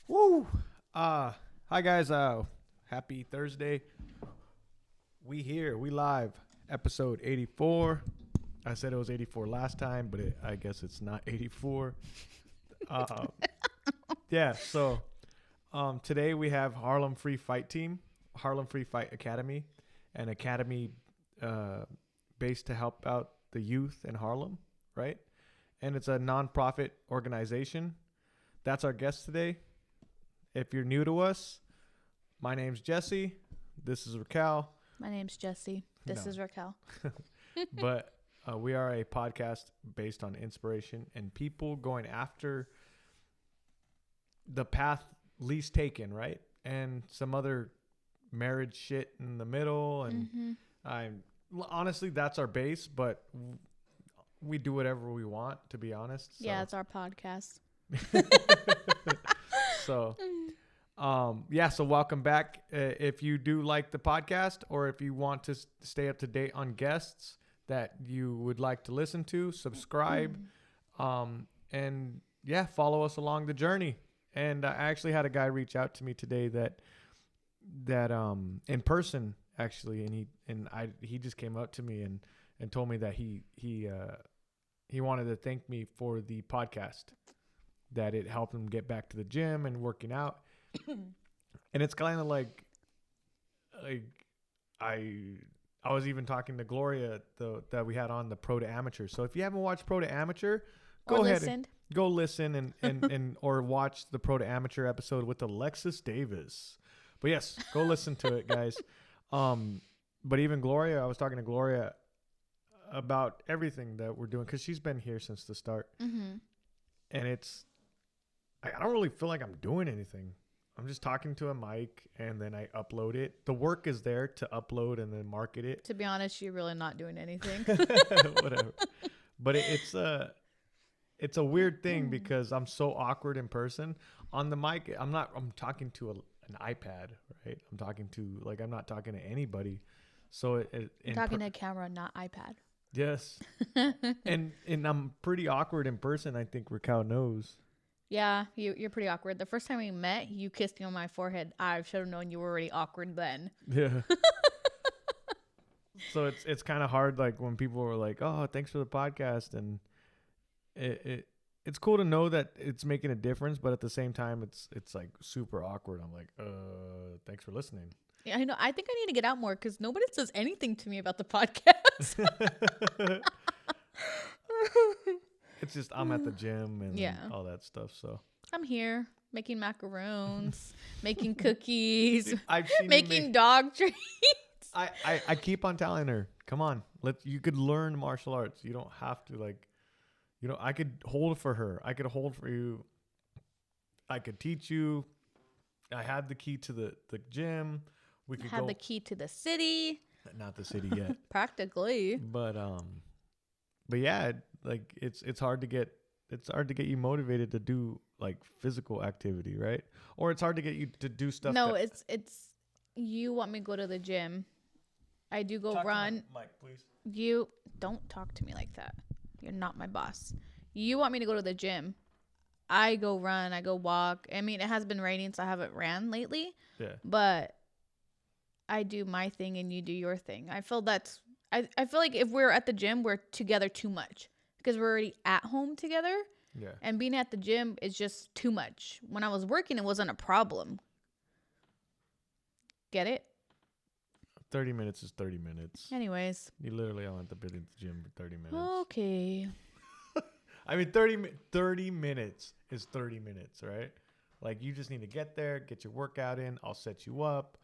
Woo! Hi guys. Happy Thursday. We live. Episode 84. I said it was 84 last time, but I guess it's not 84. Yeah. So, today we have Harlem Free Fight Team, Harlem Free Fight Academy, an academy based to help out the youth in Harlem, right? And it's a nonprofit organization. That's our guest today. If you're new to us, my name's Jesse. This is Raquel. My name's Jesse. This is Raquel. But we are a podcast based on inspiration and people going after the path least taken, right? And some other marriage shit in the middle. And honestly, that's our base, but we do whatever we want, to be honest. Yeah, it's our podcast. So, so welcome back. If you do like the podcast, or if you want to stay up to date on guests that you would like to listen to, subscribe, and follow us along the journey. And I actually had a guy reach out to me today that in person actually, and he just came up to me and told me that he wanted to thank me for the podcast, that it helped him get back to the gym and working out. And it's kind of like I was even talking to Gloria that we had on the Pro to Amateur. So if you haven't watched Pro to Amateur, go ahead and go listen and or watch the Pro to Amateur episode with Alexis Davis. But yes, go listen to it, guys. But even Gloria, I was talking to Gloria about everything that we're doing, because she's been here since the start. And I don't really feel like I'm doing anything. I'm just talking to a mic and then I upload it. The work is there to upload and then market it. To be honest, you're really not doing anything. Whatever. But it's a weird thing because I'm so awkward in person. On the mic, I'm talking to an iPad, right? I'm not talking to anybody. So I'm talking to a camera, not iPad. Yes. and I'm pretty awkward in person. I think Raquel knows. Yeah, you're pretty awkward. The first time we met, you kissed me on my forehead. I should have known you were already awkward then. Yeah. So it's kind of hard, like when people were like, "Oh, thanks for the podcast," and it's cool to know that it's making a difference, but at the same time, it's like super awkward. I'm like, thanks for listening. Yeah, I know. I think I need to get out more because nobody says anything to me about the podcast. It's just I'm at the gym and all that stuff. So I'm here making macarons, making cookies, I've seen making dog treats. I keep on telling her, come on, you could learn martial arts. You don't have to I could hold for her. I could hold for you. I could teach you. I have the key to the gym. We could have the key to the city. Not the city yet. Practically. But yeah, like it's hard to get you motivated to do like physical activity, right? Or it's hard to get you to do stuff. No, it's you want me to go to the gym. I do go run. Mike, please. You don't talk to me like that. You're not my boss. You want me to go to the gym. I go run. I go walk. I mean, it has been raining, so I haven't ran lately. Yeah. But I do my thing and you do your thing. I feel like if we're at the gym, we're together too much because we're already at home together. Yeah. And being at the gym is just too much. When I was working, it wasn't a problem. Get it? 30 minutes is 30 minutes. Anyways. You literally don't have to be at the gym for 30 minutes. Okay. I mean, 30 minutes is 30 minutes, right? Like, you just need to get there, get your workout in. I'll set you up.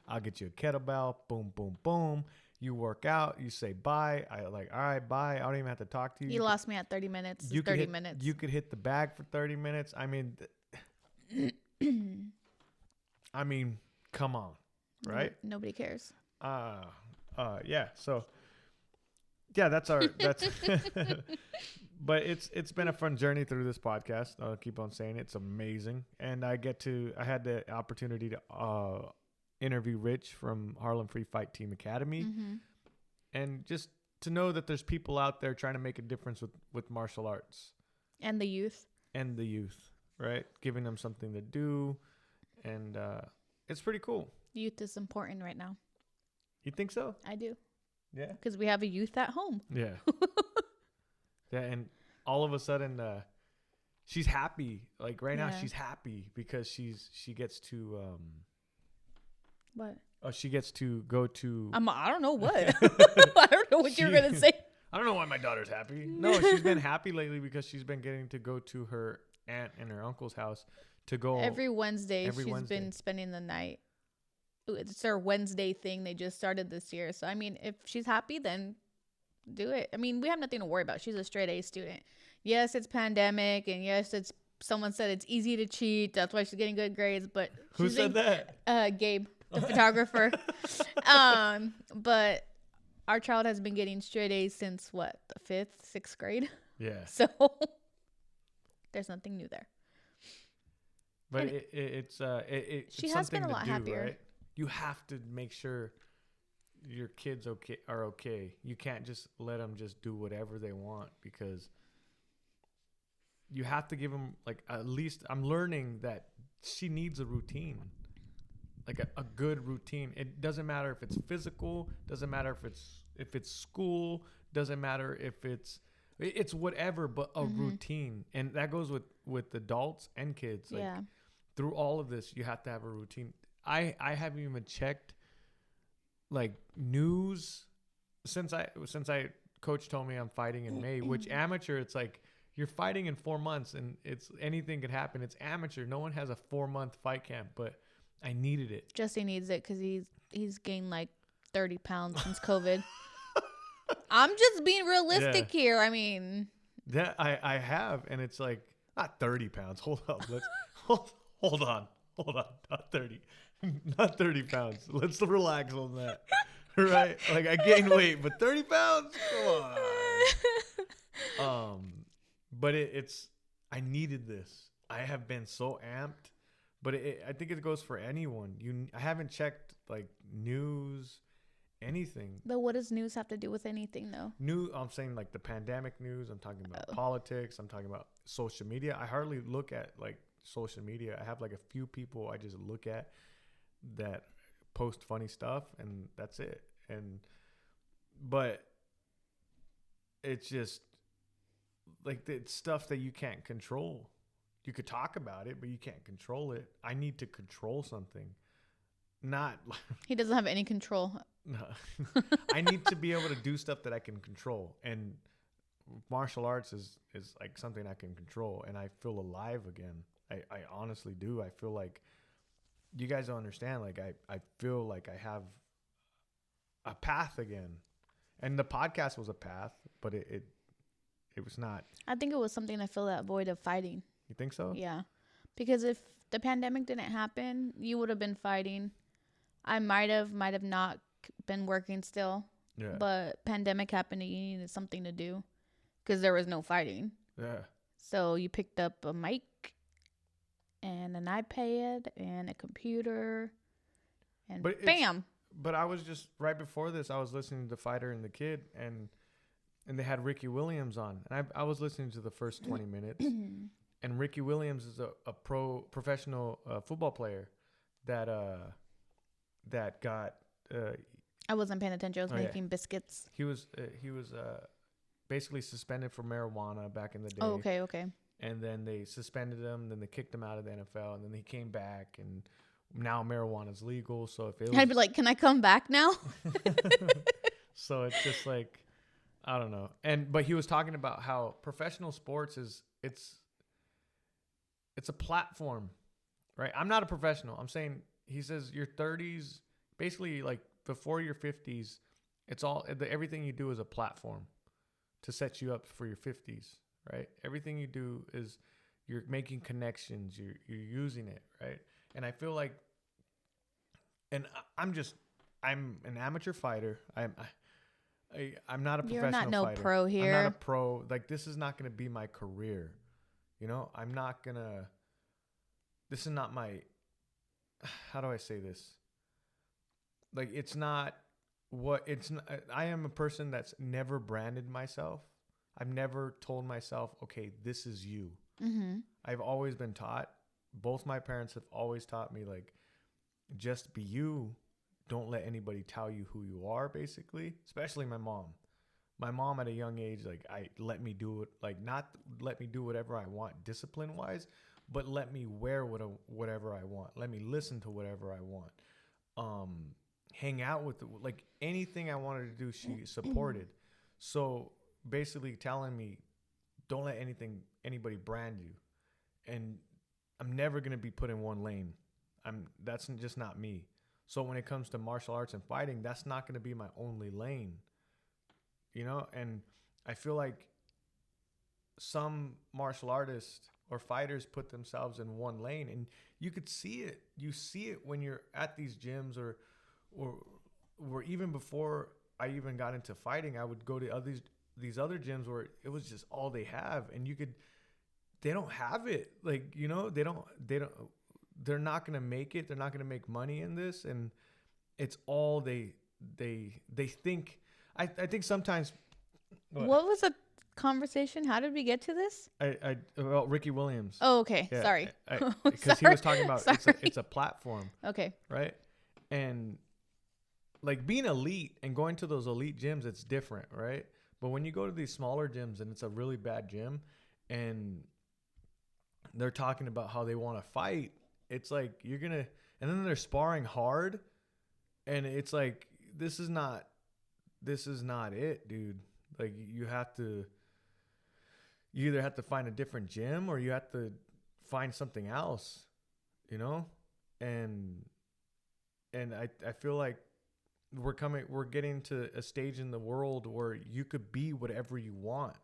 I'll get you a kettlebell. Boom, boom, boom. You work out. You say bye. All right, bye. I don't even have to talk to you. You lost me at 30 minutes. You 30 minutes. You could hit the bag for 30 minutes. I mean, come on, right? Nobody cares. Yeah. So, yeah, that's but it's been a fun journey through this podcast. I'll keep on saying it's amazing. And I had the opportunity to interview Rich from Harlem Free Fight Team Academy. And just to know that there's people out there trying to make a difference with martial arts. And the youth. right? Giving them something to do. And it's pretty cool. Youth is important right now. You think so? I do. Yeah. Because we have a youth at home. Yeah. Yeah. And all of a sudden, she's happy. Like right now, she's happy because she gets to What? Oh, she gets to go to. I don't know what. I don't know what you were gonna say. I don't know why my daughter's happy. No, she's been happy lately because she's been getting to go to her aunt and her uncle's house to go every Wednesday. She's been spending the night. It's their Wednesday thing. They just started this year. So I mean, if she's happy, then do it. I mean, we have nothing to worry about. She's a straight A student. Yes, it's pandemic, and yes, it's someone said it's easy to cheat. That's why she's getting good grades. But who said that? Gabe, the photographer. But our child has been getting straight A's since what, the 5th, 6th grade. Yeah. So there's nothing new there. But it's she has been a lot happier. Right? You have to make sure your kids are okay. You can't just let them just do whatever they want, because you have to give them, like, at least I'm learning that she needs a routine, like a good routine. It doesn't matter if it's physical, doesn't matter if it's school, doesn't matter if it's whatever, but a routine. And that goes with adults and kids. Like, yeah. Through all of this, you have to have a routine. I haven't even checked like news since coach told me I'm fighting in May, which amateur, it's like you're fighting in 4 months and it's anything could happen. It's amateur. No one has a 4-month fight camp, but I needed it. Jesse needs it because he's gained like 30 pounds since COVID. I'm just being realistic here. I mean, that I have, and it's like not 30 pounds. Hold up. Let's hold on. Not 30. Not 30 pounds. Let's relax on that. Right? Like I gained weight, but 30 pounds? Come on. But it's I needed this. I have been so amped, but I think it goes for anyone. I haven't checked like news, anything. But what does news have to do with anything though? I'm saying like the pandemic news. I'm talking about politics. I'm talking about social media. I hardly look at like social media. I have like a few people I just look at that post funny stuff, and that's it. But it's just like it's stuff that you can't control. You could talk about it, but you can't control it. I need to control something. Not he doesn't have any control. No. I need to be able to do stuff that I can control, and martial arts is like something I can control, and I feel alive again. I honestly do. I feel like you guys don't understand. Like I feel like I have a path again, and the podcast was a path, but it was not. I think it was something to fill that void of fighting. You think so? Yeah, because if the pandemic didn't happen, you would have been fighting. I might have not been working still. Yeah. But pandemic happened and you needed something to do because there was no fighting. Yeah. So you picked up a mic and an iPad and a computer and bam. But I was just right before this, I was listening to The Fighter and the Kid, and they had Ricky Williams on, and I was listening to the first 20 minutes. And Ricky Williams is a professional football player that got. I wasn't paying attention. I was making biscuits. He was basically suspended for marijuana back in the day. Oh, okay. And then they suspended him. Then they kicked him out of the NFL. And then he came back, and now marijuana is legal. So if I'd be like, can I come back now? So it's just like, I don't know. But he was talking about how professional sports it's a platform, right? I'm not a professional. I'm saying, he says your 30s, basically like before your 50s, it's all everything you do is a platform to set you up for your 50s, right? Everything you do is you're making connections, you're using it, right? And I feel like, and I'm an amateur fighter. I'm not a professional fighter. You're not no pro here. I'm not a pro. Like, this is not going to be my career. You know, this is not my, how do I say this? Like, I am a person that's never branded myself. I've never told myself, okay, this is you. I've always been taught, both my parents have always taught me, like, just be you. Don't let anybody tell you who you are, basically. Especially my mom. My mom at a young age, like, let me do it, like, not let me do whatever I want discipline wise, but let me wear whatever I want. Let me listen to whatever I want. Hang out with, like, anything I wanted to do, she supported. So basically telling me, don't let anybody brand you. And I'm never going to be put in one lane. That's just not me. So when it comes to martial arts and fighting, that's not going to be my only lane. You know, and I feel like some martial artists or fighters put themselves in one lane, and you could see it. You see it when you're at these gyms or even before I even got into fighting, I would go to these other gyms where it was just all they have, and they don't have it. Like, you know, they're not going to make it. They're not going to make money in this. And it's all they think. I think sometimes. What was the conversation? How did we get to this? About Ricky Williams. Oh, okay. Yeah, sorry. Because he was talking about it's a platform. Okay. Right. And like being elite and going to those elite gyms, it's different. Right. But when you go to these smaller gyms and it's a really bad gym and they're talking about how they want to fight, it's like and then they're sparring hard, and it's like, this is not it, dude. Like, you either have to find a different gym or you have to find something else, you know? And I feel like we're getting to a stage in the world where you could be whatever you want.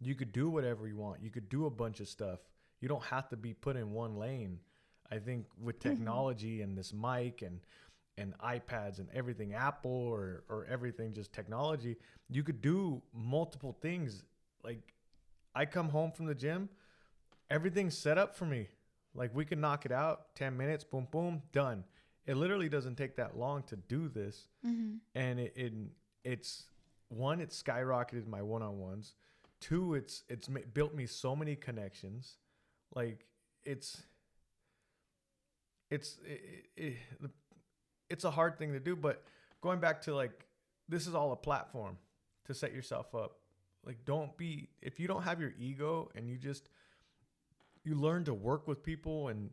You could do whatever you want. You could do a bunch of stuff. You don't have to be put in one lane. I think with technology and this mic and iPads and everything, Apple or everything, just technology, you could do multiple things. Like, I come home from the gym, everything's set up for me. Like, we can knock it out, 10 minutes, boom, boom, done. It literally doesn't take that long to do this. And it's one, it's skyrocketed my one-on-ones. Two, it's built me so many connections. Like, it's a hard thing to do, but going back to, like, this is all a platform to set yourself up. Like, if you don't have your ego and you learn to work with people and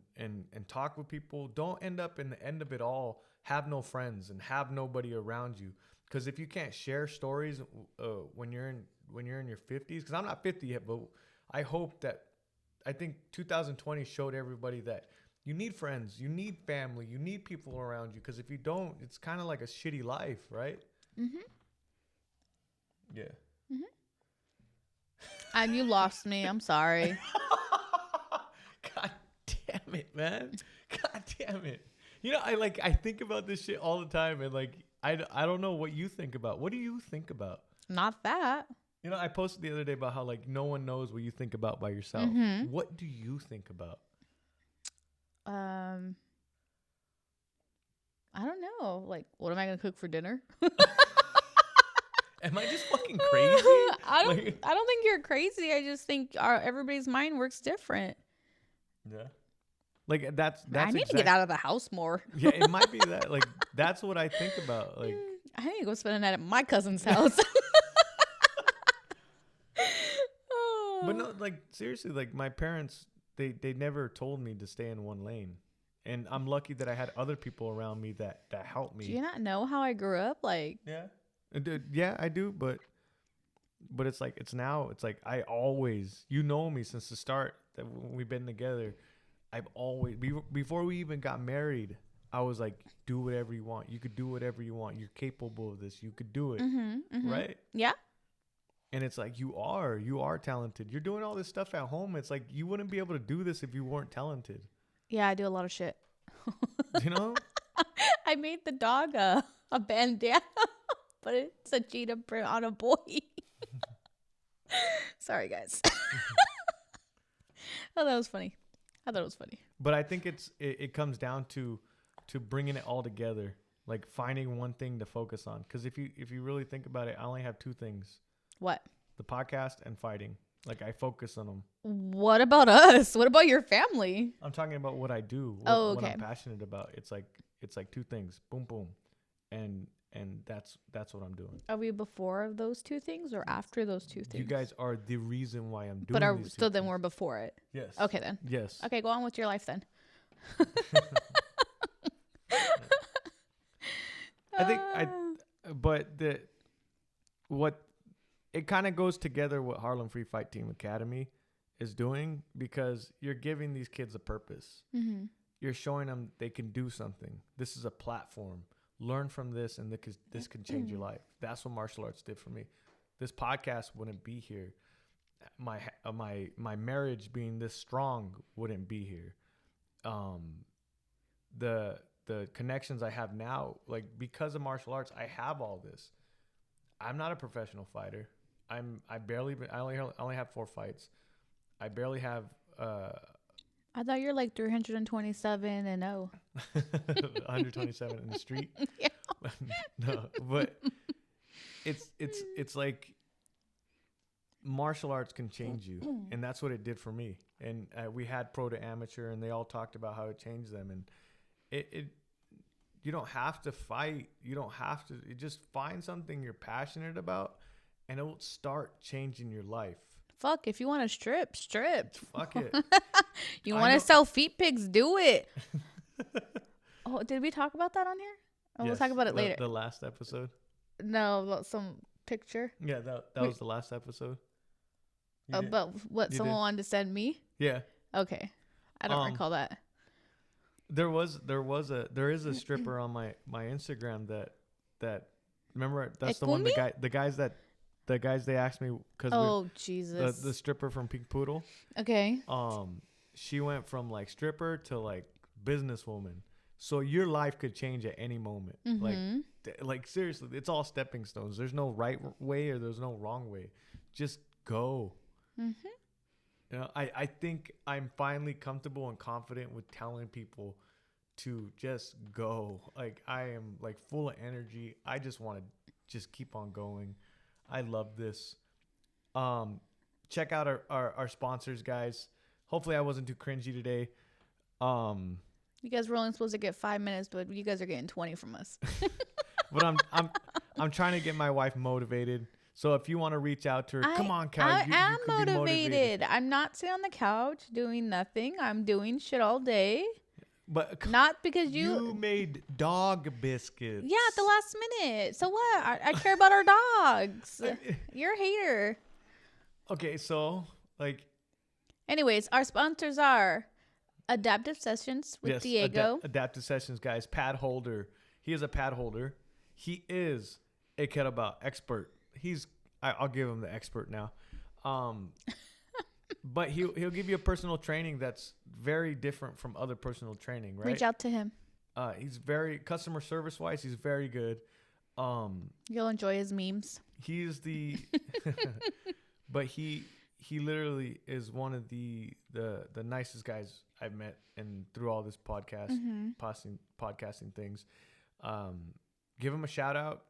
talk with people, don't end up in the end of it all, have no friends and have nobody around you. Because if you can't share stories when you're in your 50s, because I'm not 50 yet, but I think 2020 showed everybody that you need friends, you need family, you need people around you. Because if you don't, it's kind of like a shitty life, right? Yeah. And you lost me. I'm sorry. God damn it, man. God damn it. You know, I think about this shit all the time, and like I don't know what you think about. What do you think about? Not that. You know, I posted the other day about how, like, no one knows what you think about by yourself. What do you think about? I don't know. Like, what am I gonna cook for dinner? Am I just fucking crazy? I don't think you're crazy. I just think everybody's mind works different. Yeah. Like, that's I need to get out of the house more. Yeah, it might be that. Like, that's what I think about. Like, I need to go spend a night at my cousin's house. But no, like, seriously, like, my parents, they never told me to stay in one lane. And I'm lucky that I had other people around me that helped me. Do you not know how I grew up? Like, yeah, I do. But it's like, it's like, I always, you know me since the start that we've been together. I've always, before we even got married, I was like, do whatever you want. You could do whatever you want. You're capable of this. You could do it. Right? Yeah. And it's like, you are talented. You're doing all this stuff at home. It's like, you wouldn't be able to do this if you weren't talented. Yeah, I do a lot of shit. You know? I made the dog a bandana, but it's a cheetah print on a boy. Sorry, guys. Oh, that was funny. I thought it was funny. But I think it comes down to bringing it all together, like finding one thing to focus on. Because if you really think about it, I only have two things. What? The podcast and fighting. Like I focus on them. What about us? What about your family? I'm talking about what I do. What I'm passionate about. It's like two things. Boom, boom, and that's what I'm doing. Are we before those two things or after those two things? You guys are the reason why I'm doing. But are still then we're before it. Yes. Okay then. Yes. Okay, go on with your life then. But it kind of goes together what Harlem Free Fight Team Academy is doing, because you're giving these kids a purpose. Mm-hmm. You're showing them they can do something. This is a platform. Learn from this, and this can change your life. That's what martial arts did for me. This podcast wouldn't be here. My marriage being this strong wouldn't be here. The connections I have now, like because of martial arts, I have all this. I'm not a professional fighter. I only have 4 fights. I barely have. I thought you're like 327 and 0. 127 in the street. Yeah. No, but it's like martial arts can change you, and that's what it did for me. And we had pro to amateur, and they all talked about how it changed them. And it you don't have to fight. You don't have to. You just find something you're passionate about, and it will start changing your life. Fuck, if you want to strip. Fuck it. You want to sell feet pics, do it. Oh, did we talk about that on here? Oh, yes, we'll talk about it later. The last episode? No, some picture. Yeah, that was the last episode. About what someone wanted to send me? Yeah. Okay. I don't recall that. There is a stripper on my Instagram that remember, that's the one, the guys they asked me because Jesus, the stripper from Pink Poodle. Okay. She went from like stripper to like businesswoman. So your life could change at any moment. Mm-hmm. Like seriously, it's all stepping stones. There's no right way or there's no wrong way. Just go. Mm-hmm. You know, I think I'm finally comfortable and confident with telling people to just go. Like I am like full of energy. I just want to just keep on going. I love this. Check out our sponsors, guys. Hopefully I wasn't too cringy today. You guys were only supposed to get 5 minutes, but you guys are getting 20 from us. But I'm trying to get my wife motivated. So if you want to reach out to her, come on, Cal. I am motivated. I'm not sitting on the couch doing nothing. I'm doing shit all day. But not because you made dog biscuits. Yeah, at the last minute. So what? I care about our dogs. You're a hater. Okay, so like. Anyways, our sponsors are Adaptive Sessions with Diego. Adaptive Sessions, guys. Pad holder. He is a pad holder. He is a kettlebell expert. I'll give him the expert now. But he'll give you a personal training that's very different from other personal training, right? Reach out to him. He's very customer service wise. He's very good. You'll enjoy his memes. He's the, but he literally is one of the nicest guys I've met, and through all this podcasting things. Give him a shout out,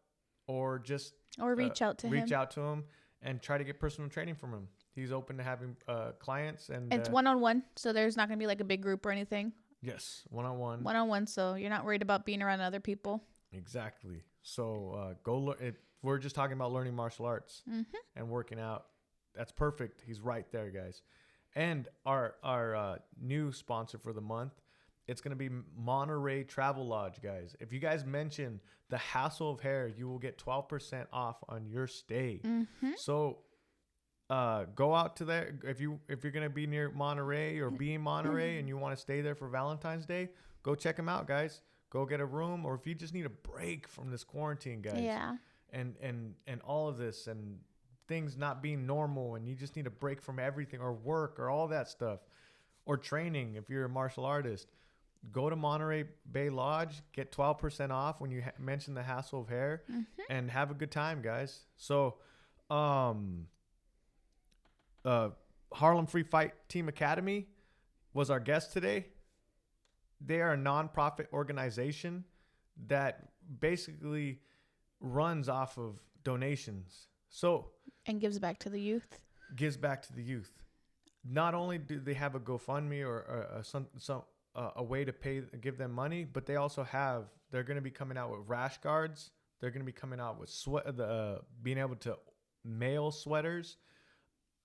or just reach out to him. Reach out to him and try to get personal training from him. He's open to having clients, and it's one-on-one, so there's not gonna be like a big group or anything. Yes, one-on-one. One-on-one, so you're not worried about being around other people. Exactly. So go learn. We're just talking about learning martial arts and working out. That's perfect. He's right there, guys. And our new sponsor for the month, it's going to be Monterey Travel Lodge, guys. If you guys mention the Hassle of Hair, you will get 12% off on your stay. Mm-hmm. So go out to there. If you're going to be near Monterey or be in Monterey and you want to stay there for Valentine's Day, go check them out, guys. Go get a room, or if you just need a break from this quarantine, guys. Yeah. And all of this and things not being normal, and you just need a break from everything, or work, or all that stuff, or training. If you're a martial artist, go to Monterey Bay Lodge, get 12% off when you mention the Hassle of Hair, and have a good time, guys. So, Harlem Free Fight Team Academy was our guest today. They are a nonprofit organization that basically runs off of donations. So, and gives back to the youth. gives back to the youth. Not only do they have a GoFundMe or a way to give them money, but they're going to be coming out with rash guards. They're going to be coming out with being able to mail sweaters.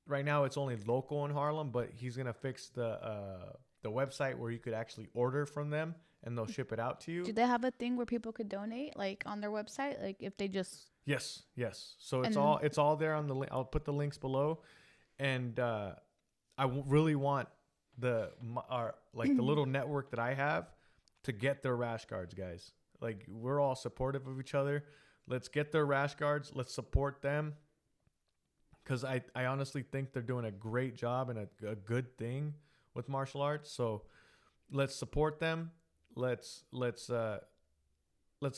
Right now, it's only local in Harlem, but he's going to fix the website where you could actually order from them and they'll ship it out to you. Do they have a thing where people could donate, like on their website, like if they just? Yes. So it's all there on the link. I'll put the links below, and really want the little network that I have to get their rash guards, guys. Like, we're all supportive of each other. Let's get their rash guards. Let's support them, because I honestly think they're doing a great job and a good thing with martial arts. So let's support them. Let's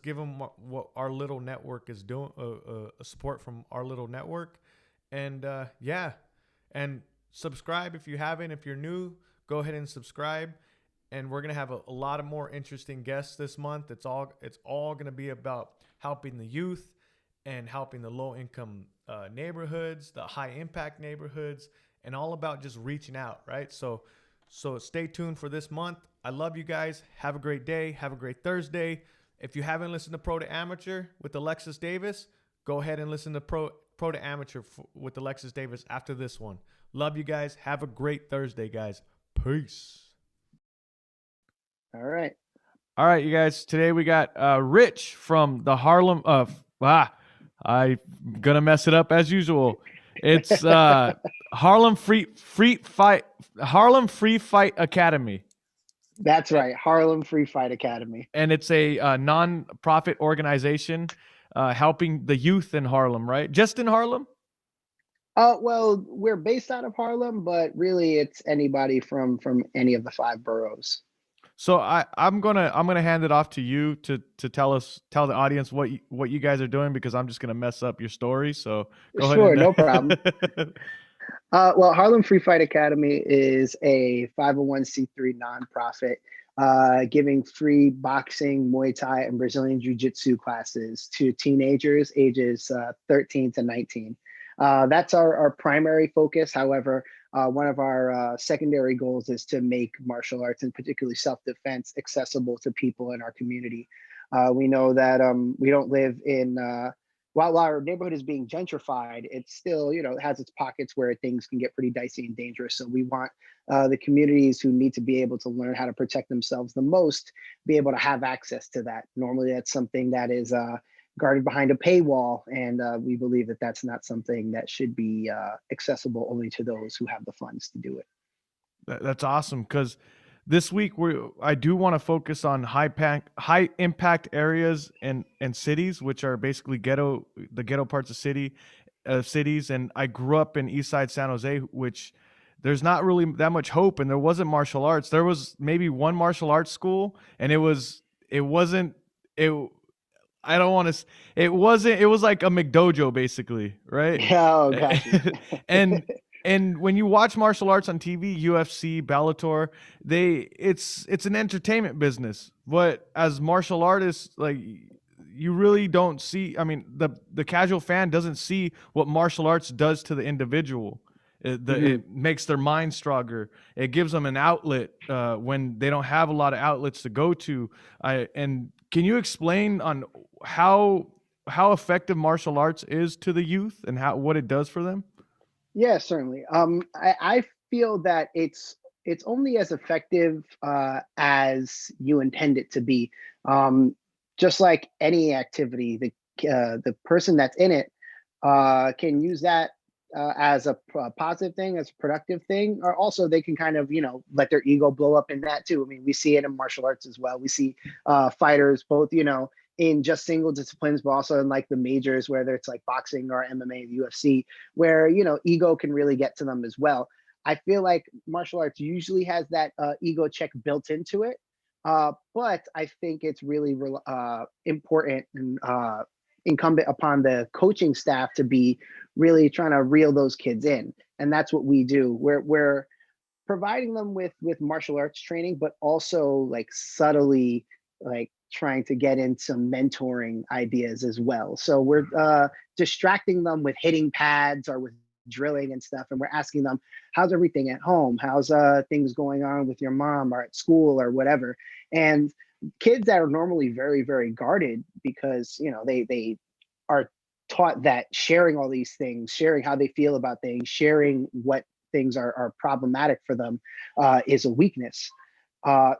give them what our little network is doing, support from our little network. And and subscribe if you haven't. If you're new, go ahead and subscribe. And we're gonna have a lot of more interesting guests this month. It's all gonna be about helping the youth and helping the low income neighborhoods, the high impact neighborhoods, and all about just reaching out, right? So stay tuned for this month. I love you guys. Have a great day. Have a great Thursday. If you haven't listened to Pro to Amateur with Alexis Davis, go ahead and listen to Pro to Amateur with Alexis Davis after this one. Love you guys. Have a great Thursday, guys. Peace. All right, you guys. Today we got Rich from the Harlem. I'm gonna mess it up as usual. It's Harlem Free Fight Academy. That's right, Harlem Free Fight Academy. And it's a non-profit organization helping the youth in Harlem, right? Just in Harlem? Well, we're based out of Harlem, but really it's anybody from any of the 5 boroughs. So I'm gonna hand it off to you to tell the audience what you guys are doing, because I'm just gonna mess up your story. So go ahead. Sure, no problem. Well, Harlem Free Fight Academy is a 501c3 nonprofit giving free boxing, Muay Thai, and Brazilian Jiu-Jitsu classes to teenagers ages 13 to 19. That's our primary focus. However, one of our secondary goals is to make martial arts, and particularly self-defense, accessible to people in our community. We know that we don't live in, while our neighborhood is being gentrified, it's still, it has its pockets where things can get pretty dicey and dangerous. So we want the communities who need to be able to learn how to protect themselves the most, be able to have access to that. Normally that's something that is guarded behind a paywall, and we believe that that's not something that should be accessible only to those who have the funds to do it. That's awesome, because this week I do want to focus on high impact areas and cities, which are basically the ghetto parts of cities. And I grew up in Eastside San Jose, which there's not really that much hope, and there wasn't martial arts. There was maybe one martial arts school, and it was like a McDojo basically, right? Oh, gotcha. And when you watch martial arts on TV, UFC, Bellator, it's an entertainment business. But as martial artists, like, you really don't see, I mean, the casual fan doesn't see what martial arts does to the individual. It makes their mind stronger. It gives them an outlet when they don't have a lot of outlets to go to. And can you explain on how effective martial arts is to the youth and what it does for them? Yeah, certainly. I feel that it's only as effective as you intend it to be. Just like any activity, the person that's in it can use that as a positive thing, as a productive thing, or also they can kind of, let their ego blow up in that too. I mean, we see it in martial arts as well. We see fighters both, in just single disciplines, but also in like the majors, whether it's like boxing or MMA, the UFC, where, ego can really get to them as well. I feel like martial arts usually has that ego check built into it. But I think it's really important and incumbent upon the coaching staff to be really trying to reel those kids in. And that's what we do. We're providing them with martial arts training, but also like subtly like trying to get in some mentoring ideas as well. So we're distracting them with hitting pads or with drilling and stuff, and we're asking them, how's everything at home? How's things going on with your mom or at school or whatever? And kids that are normally very, very guarded because, they are taught that sharing all these things, sharing how they feel about things, sharing what things are problematic for them is a weakness.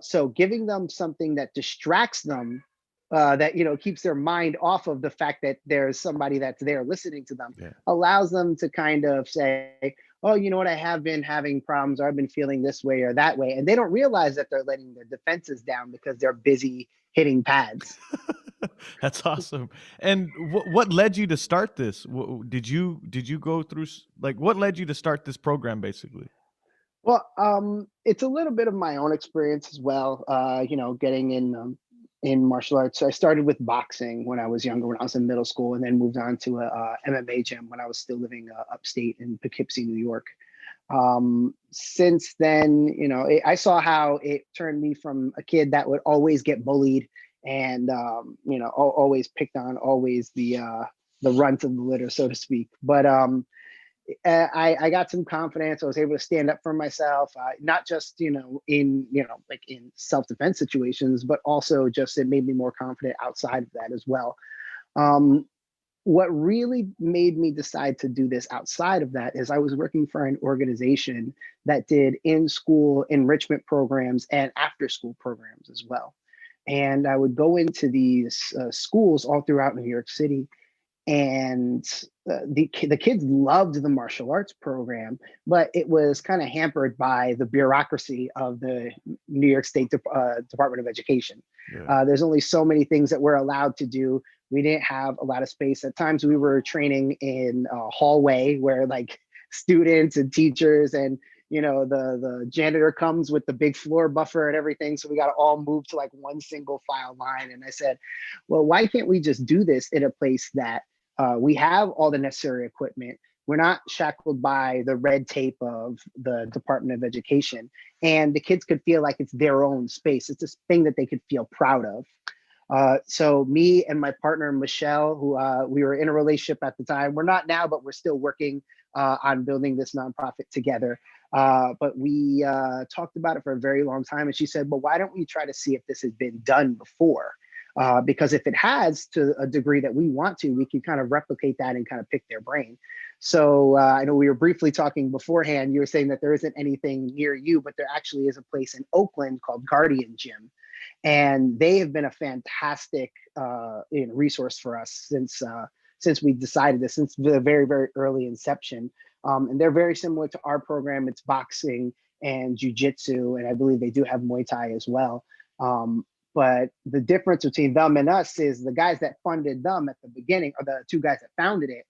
So giving them something that distracts them, that keeps their mind off of the fact that there's somebody that's there listening to them, allows them to kind of say, oh, you know what, I have been having problems, or I've been feeling this way or that way, and they don't realize that they're letting their defenses down because they're busy hitting pads. That's awesome. And what led you to start this? Did you go through, like, what led you to start this program basically? Well, it's a little bit of my own experience as well. Getting in martial arts. So I started with boxing when I was younger, when I was in middle school, and then moved on to a MMA gym when I was still living upstate in Poughkeepsie, New York. Since then, I saw how it turned me from a kid that would always get bullied and always picked on, always the runt of the litter, so to speak. But I got some confidence. I was able to stand up for myself, not just like in self-defense situations, but also just it made me more confident outside of that as well. What really made me decide to do this outside of that is I was working for an organization that did in-school enrichment programs and after-school programs as well. And I would go into these schools all throughout New York City, and the kids loved the martial arts program, but it was kind of hampered by the bureaucracy of the New York State Department of Education. There's only so many things that we're allowed to do. We didn't have a lot of space. At times we were training in a hallway where like students and teachers and the janitor comes with the big floor buffer and everything. So we got to all move to like one single file line. And I said, well, why can't we just do this in a place that we have all the necessary equipment? We're not shackled by the red tape of the Department of Education, and the kids could feel like it's their own space. It's a thing that they could feel proud of. So me and my partner, Michelle, who we were in a relationship at the time. We're not now, but we're still working on building this nonprofit together. But we talked about it for a very long time. And she said, well, why don't we try to see if this has been done before? Because if it has, to a degree that we want to, we can kind of replicate that and kind of pick their brain. So I know we were briefly talking beforehand. You were saying that there isn't anything near you, but there actually is a place in Oakland called Guardian Gym. And they have been a fantastic resource for us since we decided this, since the very, very early inception. And they're very similar to our program. It's boxing and jujitsu, and I believe they do have Muay Thai as well. But the difference between them and us is the guys that funded them at the beginning, or the two guys that founded it,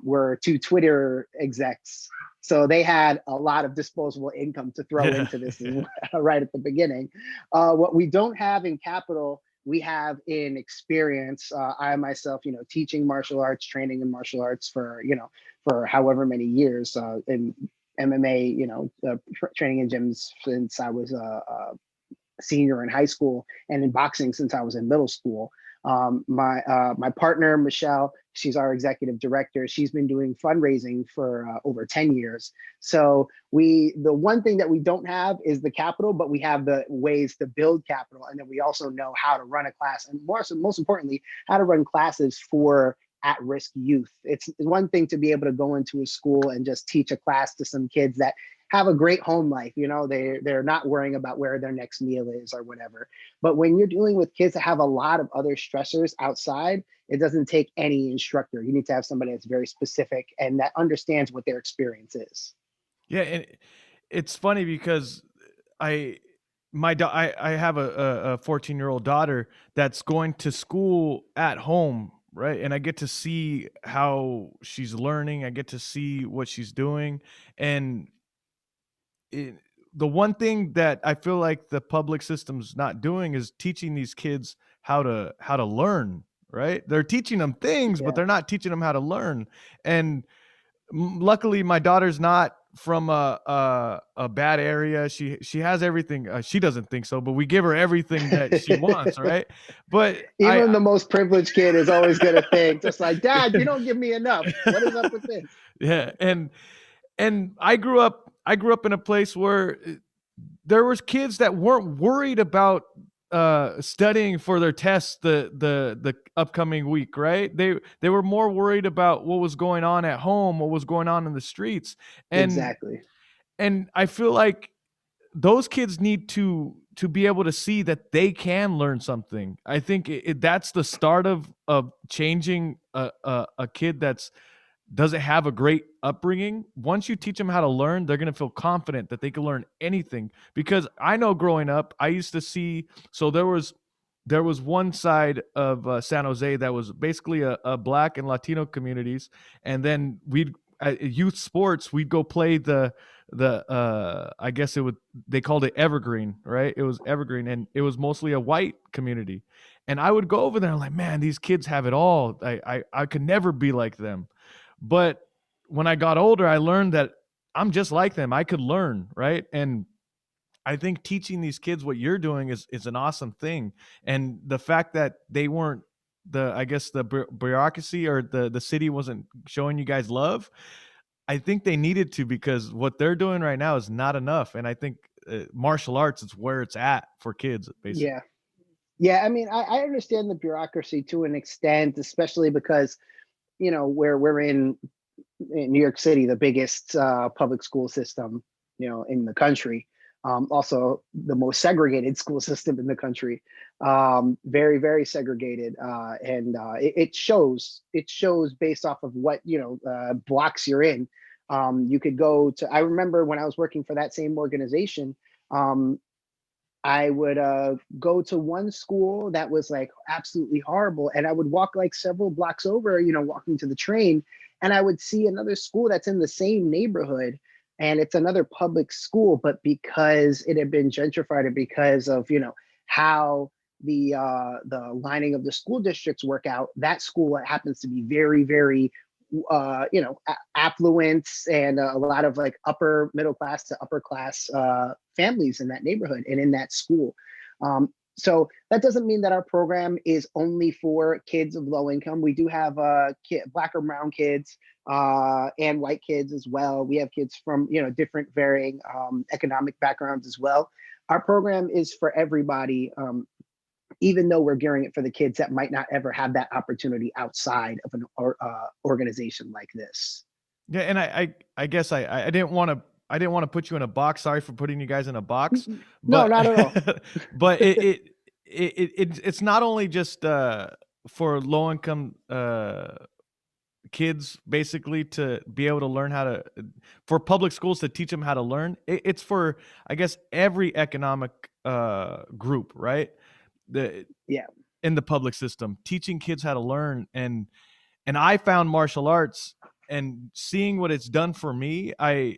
were two Twitter execs. So they had a lot of disposable income to throw into this right at the beginning. What we don't have in capital, we have in experience. I myself, teaching martial arts, training in martial arts for however many years, in MMA, training in gyms since I was a senior in high school, and in boxing since I was in middle school. My partner, Michelle, she's our executive director. She's been doing fundraising for over 10 years. So the one thing that we don't have is the capital, but we have the ways to build capital. And then we also know how to run a class, and most importantly, how to run classes for at-risk youth. It's one thing to be able to go into a school and just teach a class to some kids that have a great home life. They're not worrying about where their next meal is or whatever. But when you're dealing with kids that have a lot of other stressors outside, it doesn't take any instructor. You need to have somebody that's very specific and that understands what their experience is. Yeah, and it's funny because I have a 14-year-old daughter that's going to school at home, right? And I get to see how she's learning. I get to see what she's doing, and the one thing that I feel like the public system's not doing is teaching these kids how to learn, right? They're teaching them things, but they're not teaching them how to learn. And luckily my daughter's not from a bad area. She has everything. She doesn't think so, but we give her everything that she wants, right? But Even the most privileged kid is always going to think, just like, Dad, you don't give me enough. What is up with this? Yeah, and I grew up in a place where there was kids that weren't worried about studying for their tests the upcoming week, right? They were more worried about what was going on at home, what was going on in the streets. Exactly. And I feel like those kids need to be able to see that they can learn something. I think that's the start of changing a kid that's doesn't have a great upbringing. Once you teach them how to learn, they're going to feel confident that they can learn anything. Because I know growing up, I used to see, so there was one side of San Jose that was basically a Black and Latino communities, and then we'd at youth sports we'd go play the I guess they called it Evergreen, right? It was Evergreen, and it was mostly a white community. And I would go over there and like, man, these kids have it all. I could never be like them. But when I got older, I learned that I'm just like them. I could learn, right? And I think teaching these kids what you're doing is an awesome thing. And the fact that they weren't I guess the bureaucracy or the city wasn't showing you guys love, I think they needed to, because what they're doing right now is not enough. And I think martial arts is where it's at for kids, basically. Yeah. Yeah. I mean, I understand the bureaucracy to an extent, especially because, where we're in New York City, the biggest public school system, in the country. Also, the most segregated school system in the country. Very, very segregated, and it shows. It shows based off of what blocks you're in. You could go to. I remember when I was working for that same organization. I would go to one school that was like absolutely horrible, and I would walk like several blocks over, walking to the train, and I would see another school that's in the same neighborhood, and it's another public school, but because it had been gentrified, and because of how the lining of the school districts work out, that school happens to be very, very affluent, and a lot of like upper middle class to upper class families in that neighborhood and in that school. So that doesn't mean that our program is only for kids of low income. We do have Black or brown kids and white kids as well. We have kids from different varying economic backgrounds as well. Our program is for everybody. Even though we're gearing it for the kids that might not ever have that opportunity outside of an organization like this. Yeah, and I guess I didn't want to put you in a box. Sorry for putting you guys in a box. No, not at all. But it's not only just for low income kids, basically, to be able to learn for public schools to teach them how to learn. It's for, I guess, every economic group, right? In the public system, teaching kids how to learn. And I found martial arts, and seeing what it's done for me, I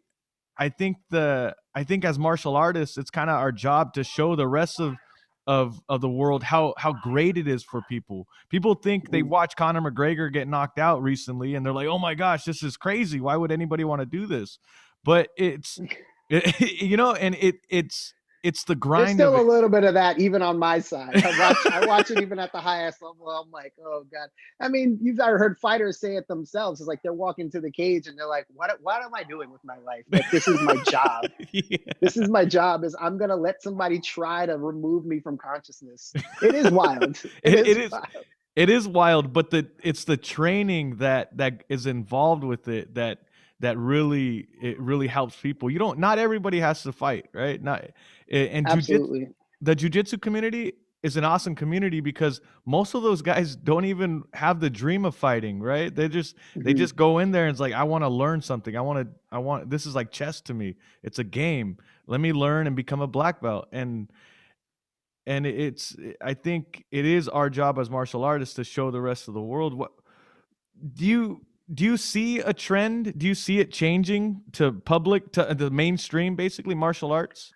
think as martial artists, it's kind of our job to show the rest of the world how great it is for people. People think they watch Conor McGregor get knocked out recently, and they're like, oh my gosh, this is crazy. Why would anybody want to do this? But it's it's the grind. There's still a little bit of that even on my side. I watch it even at the highest level. I'm like, oh God. I mean, you've ever heard fighters say it themselves. It's like they're walking to the cage and they're like, what am I doing with my life? Like, this is my job. Yeah. This is my job, is I'm going to let somebody try to remove me from consciousness. It is wild. It is wild. It is wild, but it's the training that is involved with it that really helps people. Not everybody has to fight, right? And absolutely. The jiu-jitsu community is an awesome community, because most of those guys don't even have the dream of fighting, right? They just go in there and it's like, I want to learn something. I want this is like chess to me. It's a game. Let me learn and become a black belt. And I think it is our job as martial artists to show the rest of the world. What do you see a trend? Do you see it changing to the mainstream, basically, martial arts?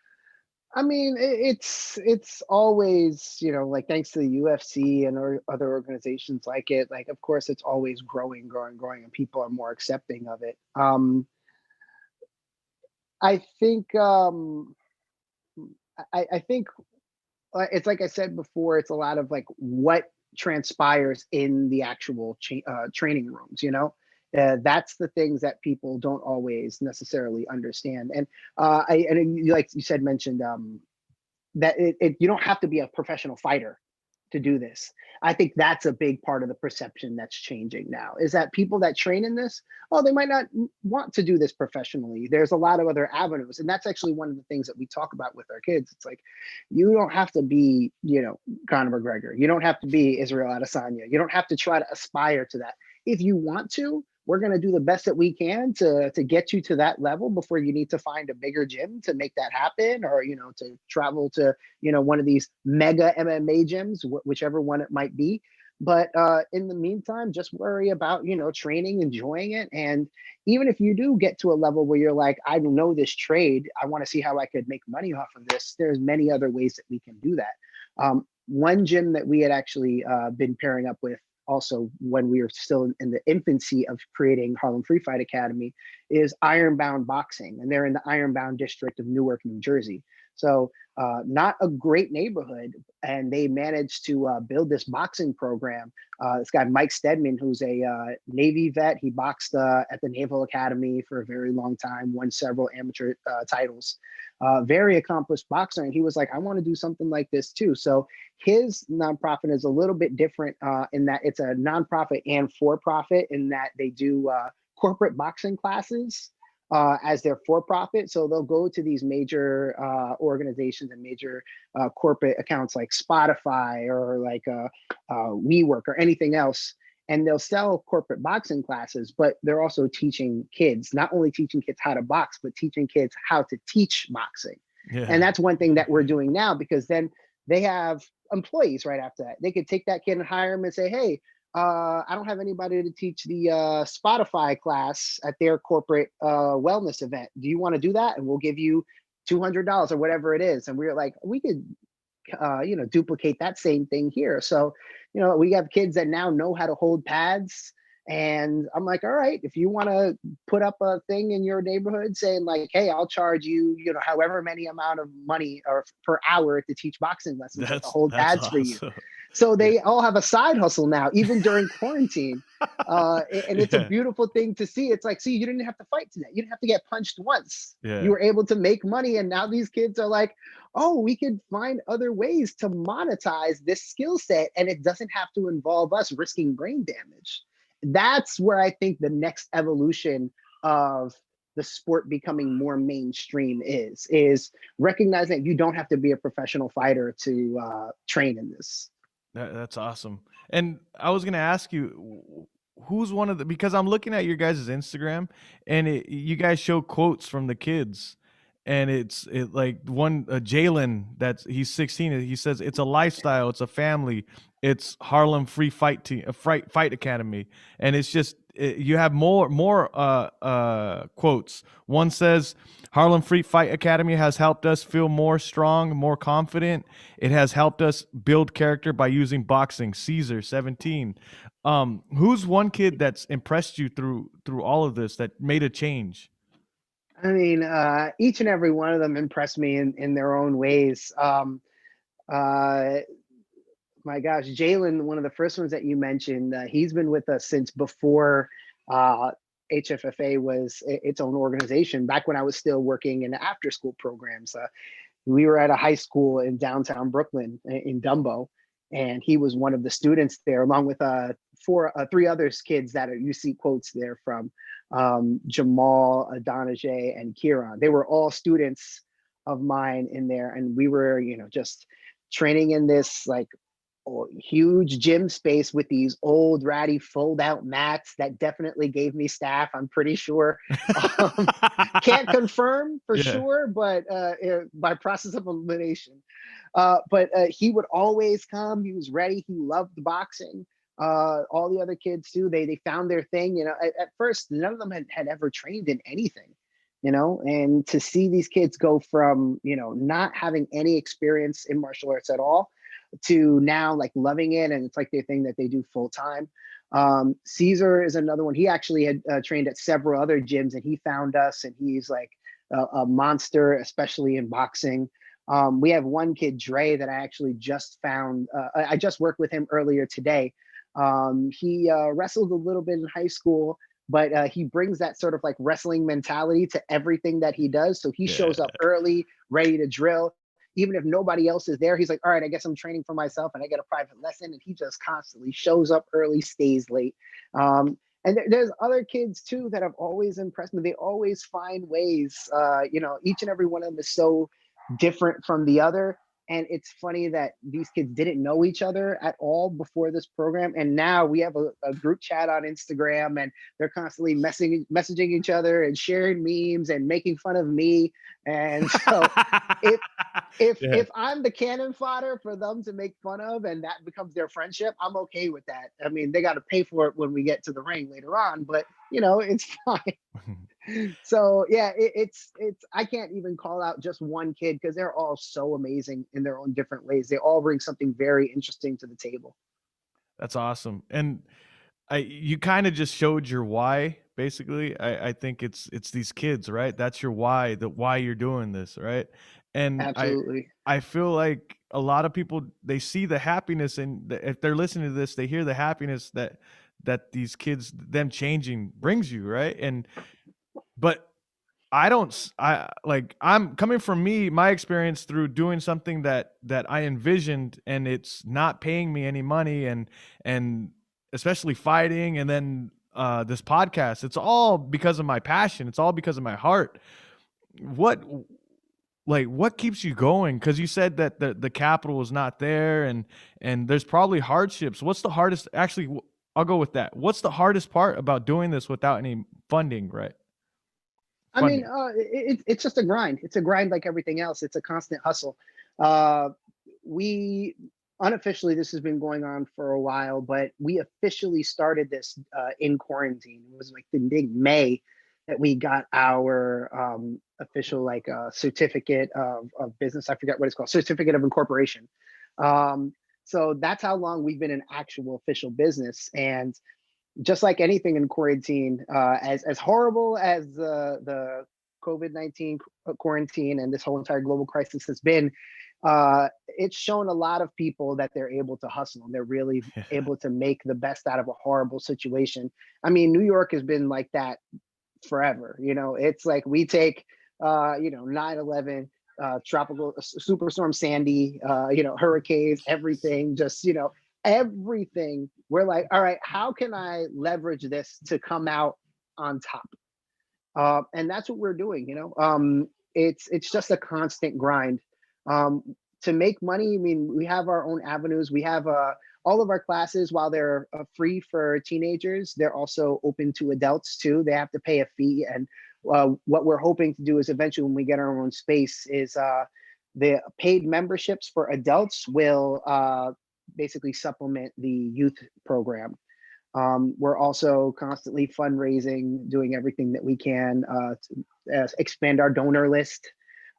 I mean, it's always, like, thanks to the UFC and other organizations like it, like, of course, it's always growing, and people are more accepting of it. I think I think it's like I said before, it's a lot of like what transpires in the actual training rooms, you know? That's the things that people don't always necessarily understand. And like you said, mentioned that you don't have to be a professional fighter to do this. I think that's a big part of the perception that's changing now, is that people that train in this, oh, they might not want to do this professionally. There's a lot of other avenues. And that's actually one of the things that we talk about with our kids. It's like, you don't have to be, you know, Conor McGregor. You don't have to be Israel Adesanya. You don't have to try to aspire to that. If you want to, we're going to do the best that we can to get you to that level before you need to find a bigger gym to make that happen, or, you know, to travel to, you know, one of these mega MMA gyms, whichever one it might be. But in the meantime, just worry about, you know, training, enjoying it. And even if you do get to a level where you're like, I know this trade, I want to see how I could make money off of this, there's many other ways that we can do that. One gym that we had actually been pairing up with also when we were still in the infancy of creating Harlem Free Fight Academy is Ironbound Boxing, and they're in the Ironbound district of Newark, New Jersey. So not a great neighborhood, and they managed to build this boxing program. This guy Mike Stedman, who's a Navy vet, he boxed at the Naval Academy for a very long time, won several amateur titles. Very accomplished boxer, and he was like, I want to do something like this too. So his nonprofit is a little bit different in that it's a nonprofit and for-profit, in that they do corporate boxing classes as their for-profit. So they'll go to these major organizations and major corporate accounts like Spotify or like WeWork or anything else, and they'll sell corporate boxing classes, but they're also teaching kids, not only teaching kids how to box, but teaching kids how to teach boxing. Yeah. And that's one thing that we're doing now, because then they have employees right after that. They could take that kid and hire him and say, hey, I don't have anybody to teach the Spotify class at their corporate wellness event. Do you want to do that? And we'll give you $200 or whatever it is. And we're like, we could, you know, duplicate that same thing here. So, you know, we have kids that now know how to hold pads. And I'm like, all right, if you want to put up a thing in your neighborhood saying like, hey, I'll charge you, you know, however many amount of money or per hour to teach boxing lessons or to hold pads awesome. For you. So they all have a side hustle now, even during quarantine. And it's a beautiful thing to see. It's like, see, you didn't have to fight today. You didn't have to get punched once. You were able to make money. And now these kids are like, oh, we could find other ways to monetize this skill set. And it doesn't have to involve us risking brain damage. That's where I think the next evolution of the sport becoming more mainstream is recognizing that you don't have to be a professional fighter to train in this. That's awesome. And I was going to ask you, who's one of the, because I'm looking at your guys' Instagram and you guys show quotes from the kids, and it's like one, Jalen, he's 16. He says, it's a lifestyle. It's a family. It's Harlem Free Fight Team, Fight Academy. And it's just, you have more quotes. One says, Harlem Free Fight Academy has helped us feel more strong, more confident. It has helped us build character by using boxing. Caesar, 17. Who's one kid that's impressed you through all of this, that made a change? I mean, each and every one of them impressed me in their own ways. My gosh, Jalen, one of the first ones that you mentioned, he's been with us since before HFFA was its own organization. Back when I was still working in after school programs, we were at a high school in downtown Brooklyn in Dumbo, and he was one of the students there, along with three other kids that you see quotes there from Jamal, Adonijay, and Kieran. They were all students of mine in there, and we were, you know, just training in this like huge gym space with these old ratty fold out mats that definitely gave me staph, I'm pretty sure. Can't confirm for sure, but by process of elimination. But he would always come. He was ready. He loved boxing. All the other kids too, they found their thing. You know, at first, none of them had ever trained in anything, you know, and to see these kids go from, you know, not having any experience in martial arts at all to now like loving it, and it's like their thing that they do full time. Caesar is another one. He actually had trained at several other gyms, and he found us, and he's like a monster, especially in boxing. We have one kid, Dre, that I actually just found. I just worked with him earlier today. He wrestled a little bit in high school, but he brings that sort of like wrestling mentality to everything that he does. So he shows up early, ready to drill. Even if nobody else is there, he's like, all right, I guess I'm training for myself and I get a private lesson. And he just constantly shows up early, stays late. And there's other kids too that have always impressed me. They always find ways, each and every one of them is so different from the other. And it's funny that these kids didn't know each other at all before this program. And now we have a group chat on Instagram, and they're constantly messaging each other and sharing memes and making fun of me. And so if I'm the cannon fodder for them to make fun of and that becomes their friendship, I'm okay with that. I mean, they got to pay for it when we get to the ring later on, but it's fine. So yeah, it's I can't even call out just one kid because they're all so amazing in their own different ways. They all bring something very interesting to the table. That's awesome. And you kind of just showed your why. Basically, I think it's these kids, right? That's your why, the why you're doing this, right? And Absolutely. I feel like a lot of people, they see the happiness, and if they're listening to this, they hear the happiness that these kids, them changing, brings you, right? But I'm coming from my experience through doing something that I envisioned, and it's not paying me any money, and especially fighting, and then this podcast. It's all because of my passion. It's all because of my heart. What keeps you going? Because you said that the capital is not there, and there's probably hardships. What's the hardest? Actually, I'll go with that. What's the hardest part about doing this without any funding, right? I mean, it's just a grind. It's a grind like everything else. It's a constant hustle. We unofficially, this has been going on for a while, but we officially started this in quarantine. It was like in big May that we got our official certificate of business. I forget what it's called, certificate of incorporation. So that's how long we've been an actual official business. And just like anything in quarantine, as horrible as the COVID-19 quarantine and this whole entire global crisis has been, it's shown a lot of people that they're able to hustle and they're really able to make the best out of a horrible situation. I mean, New York has been like that forever. It's like we take 9/11, tropical superstorm Sandy, hurricanes, everything, just everything. We're like, all right, how can I leverage this to come out on top? And that's what we're doing. It's just a constant grind. To make money, I mean, we have our own avenues. We have all of our classes, while they're free for teenagers, they're also open to adults too. They have to pay a fee. And what we're hoping to do is eventually, when we get our own space, is the paid memberships for adults will basically supplement the youth program. We're also constantly fundraising, doing everything that we can to expand our donor list.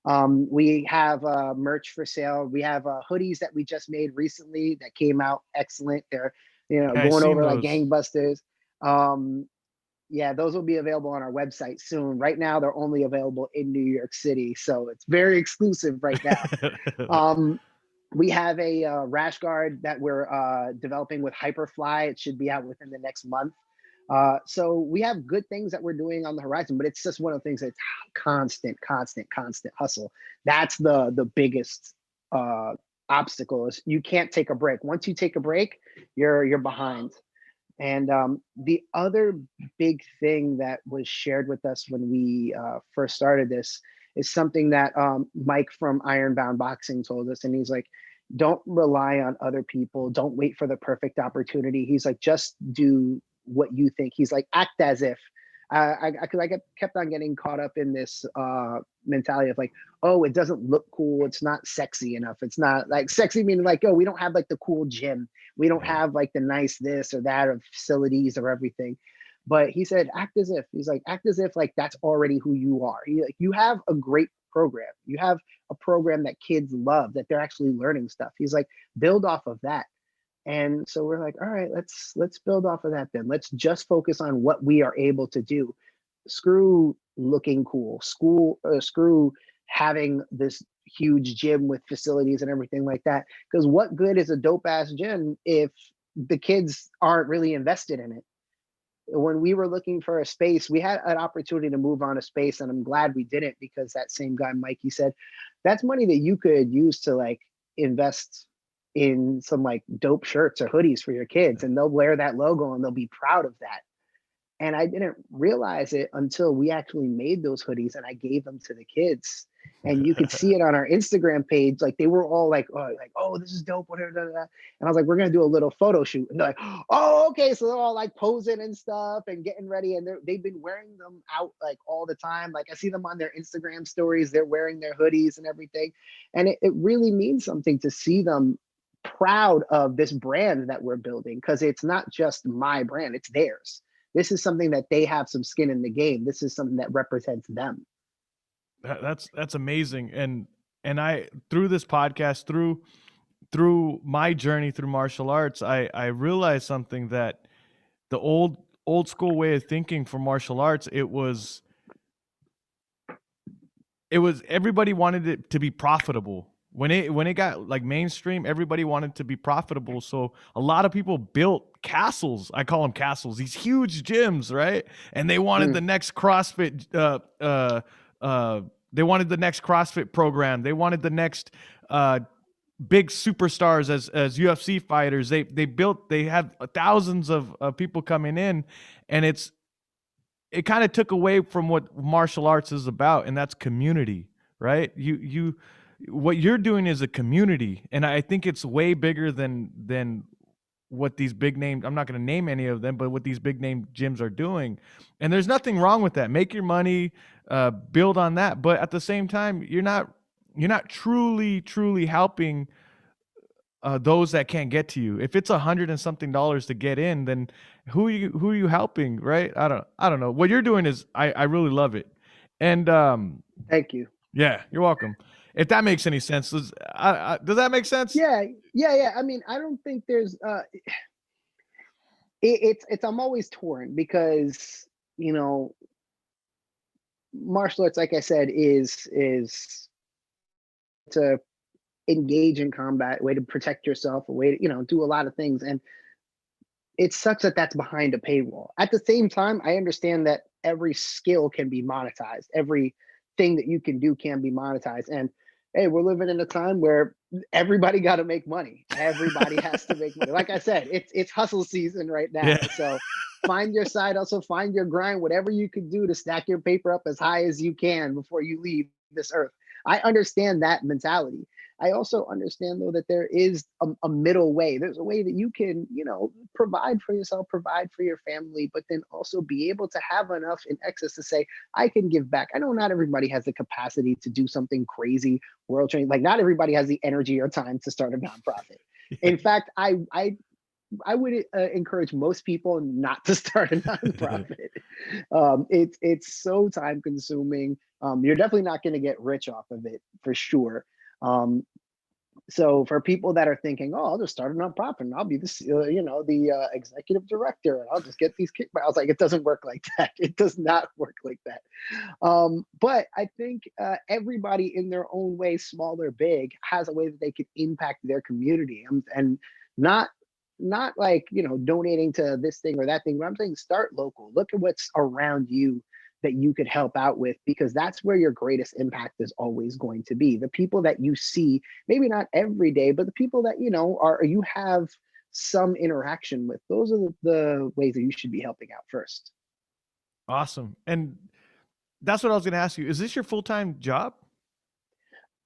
We have merch for sale. We have hoodies that we just made recently that came out excellent. They're going over like gangbusters. Yeah, those will be available on our website soon. Right now, they're only available in New York City, so it's very exclusive right now. We have a rash guard that we're developing with Hyperfly. It should be out within the next month. So we have good things that we're doing on the horizon, but it's just one of the things that's constant hustle. That's the biggest obstacle, is you can't take a break. Once you take a break, you're behind. And the other big thing that was shared with us when we first started this is something that Mike from Ironbound Boxing told us. And he's like, don't rely on other people. Don't wait for the perfect opportunity. He's like, just do what you think. He's like, act as if. I kept on getting caught up in this mentality of like, oh, it doesn't look cool. It's not sexy enough. It's not like sexy meaning like, oh, we don't have like the cool gym. We don't have like the nice this or that or facilities or everything. But he said, act as if. He's like, act as if like that's already who you are. You have a great program. You have a program that kids love, that they're actually learning stuff. He's like, build off of that. And so we're like, all right, let's build off of that then. Let's just focus on what we are able to do. Screw looking cool. Screw having this huge gym with facilities and everything like that. Because what good is a dope ass gym if the kids aren't really invested in it? When we were looking for a space, we had an opportunity to move on a space, and I'm glad we didn't, because that same guy, Mike, he said, that's money that you could use to like invest in some like dope shirts or hoodies for your kids, and they'll wear that logo and they'll be proud of that. And I didn't realize it until we actually made those hoodies and I gave them to the kids. And you could see it on our Instagram page. Like they were all like, oh, this is dope. Whatever. And I was like, we're gonna do a little photo shoot. And they're like, oh, okay. So they're all like posing and stuff and getting ready. And they've been wearing them out like all the time. Like I see them on their Instagram stories. They're wearing their hoodies and everything. And it really means something to see them proud of this brand that we're building, because it's not just my brand, it's theirs. This is something that they have some skin in the game. This is something that represents them. That's amazing. And I, through this podcast, through my journey through martial arts, I realized something, that the old school way of thinking for martial arts, it was everybody wanted it to be profitable. When it got like mainstream, everybody wanted to be profitable. So a lot of people built castles. I call them castles. These huge gyms, right? And they wanted the next CrossFit. They wanted the next CrossFit program. They wanted the next big superstars as UFC fighters. They had thousands of people coming in, and it kind of took away from what martial arts is about, and that's community, right? What you're doing is a community, and I think it's way bigger than what these big names, I'm not going to name any of them, but what these big name gyms are doing. And there's nothing wrong with that. Make your money, build on that, but at the same time, you're not truly helping those that can't get to you. If it's $100 and something to get in, then who are you helping, right? I don't know. What you're doing is I really love it. And thank you. Yeah, you're welcome. If that makes any sense, does that make sense? Yeah. I mean, I don't think there's it's I'm always torn, because martial arts, like I said, is to engage in combat, a way to protect yourself, a way to do a lot of things, and it sucks that that's behind a paywall. At the same time, I understand that every skill can be monetized. Everything that you can do can be monetized. And hey, we're living in a time where everybody got to make money. Everybody has to make money. Like I said, it's hustle season right now. Yeah. So find your side hustle, find your grind, whatever you can do to stack your paper up as high as you can before you leave this earth. I understand that mentality. I also understand, though, that there is a middle way. There's a way that you can, provide for yourself, provide for your family, but then also be able to have enough in excess to say, I can give back. I know not everybody has the capacity to do something crazy, world changing. Like not everybody has the energy or time to start a nonprofit. Yeah. In fact, I would encourage most people not to start a nonprofit. It's so time consuming. You're definitely not going to get rich off of it for sure. So for people that are thinking, oh, I'll just start a nonprofit and I'll be the executive director and I'll just get these kickbacks. I was like, it doesn't work like that. It does not work like that. But I think everybody in their own way, small or big, has a way that they can impact their community, and not like, donating to this thing or that thing, but I'm saying start local. Look at what's around you that you could help out with, because that's where your greatest impact is always going to be. The people that you see, maybe not every day, but the people that, you have some interaction with, those are the ways that you should be helping out first. Awesome. And that's what I was going to ask you. Is this your full-time job?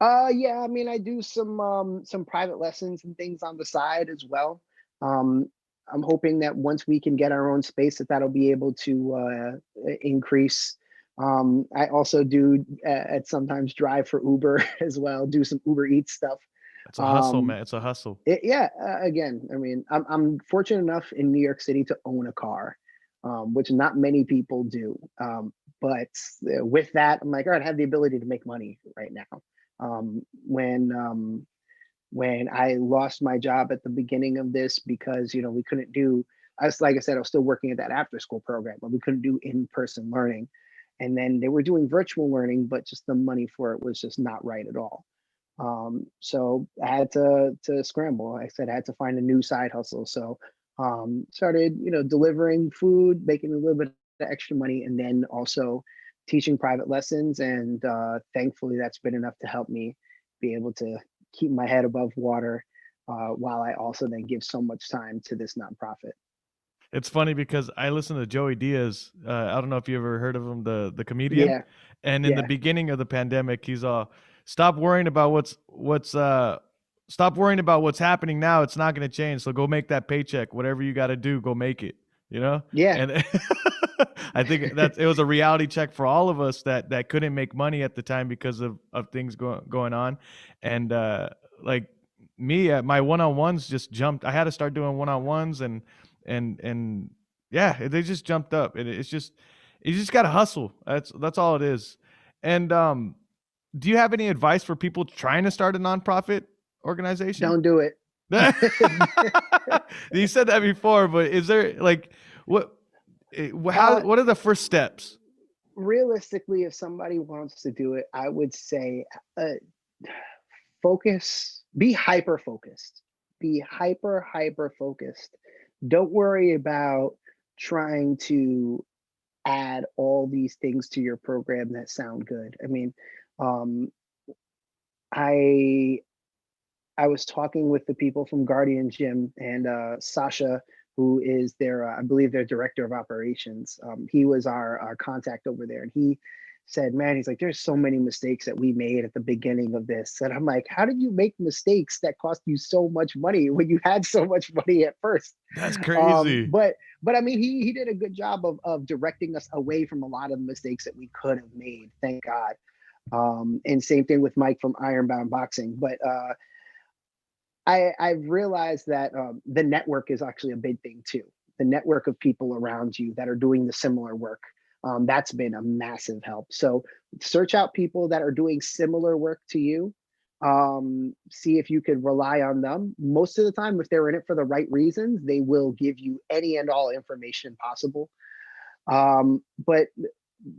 Yeah, I mean, I do some private lessons and things on the side as well. I'm hoping that once we can get our own space, that'll be able to increase. I also do at sometimes drive for Uber as well, do some Uber Eats stuff. It's a hustle, man. It's a hustle. Again, I mean, I'm fortunate enough in New York City to own a car, which not many people do. But with that, I'm like, all right, I have the ability to make money right now. When I lost my job at the beginning of this, because we couldn't do, like I said, I was still working at that after school program, but we couldn't do in-person learning. And then they were doing virtual learning, but just the money for it was just not right at all. So I had to scramble. I said I had to find a new side hustle. So started, delivering food, making a little bit of extra money, and then also teaching private lessons. And thankfully, that's been enough to help me be able to keep my head above water while I also then give so much time to this nonprofit. It's funny because I listen to Joey Diaz. I don't know if you ever heard of him, the comedian. Yeah, And in the yeah, beginning of the pandemic, he's stop worrying about stop worrying about what's happening now. It's not going to change. So go make that paycheck. Whatever you got to do, go make it. You know. yeah. And I think it was a reality check for all of us that couldn't make money at the time because of things going on, and like me, my one-on-ones just jumped. I had to start doing one-on-ones and yeah, they just jumped up. It's just you just got to hustle. That's all it is. And do you have any advice for people trying to start a nonprofit organization? Don't do it. You said that before, but is there like what are the first steps? Realistically, if somebody wants to do it, I would say be hyper focused. Be hyper focused. Don't worry about trying to add all these things to your program that sound good. I mean, I was talking with the people from Guardian Gym and Sasha, who is their, I believe, their director of operations. He was our contact over there, and he said, "Man, he's like, there's so many mistakes that we made at the beginning of this." And I'm like, "How did you make mistakes that cost you so much money when you had so much money at first?" That's crazy. But I mean, he did a good job of directing us away from a lot of the mistakes that we could have made. Thank God. And same thing with Mike from Ironbound Boxing, but. I've realized that the network is actually a big thing too. The network of people around you that are doing the similar work. That's been a massive help. So search out people that are doing similar work to you. See if you could rely on them. Most of the time, if they're in it for the right reasons, they will give you any and all information possible. But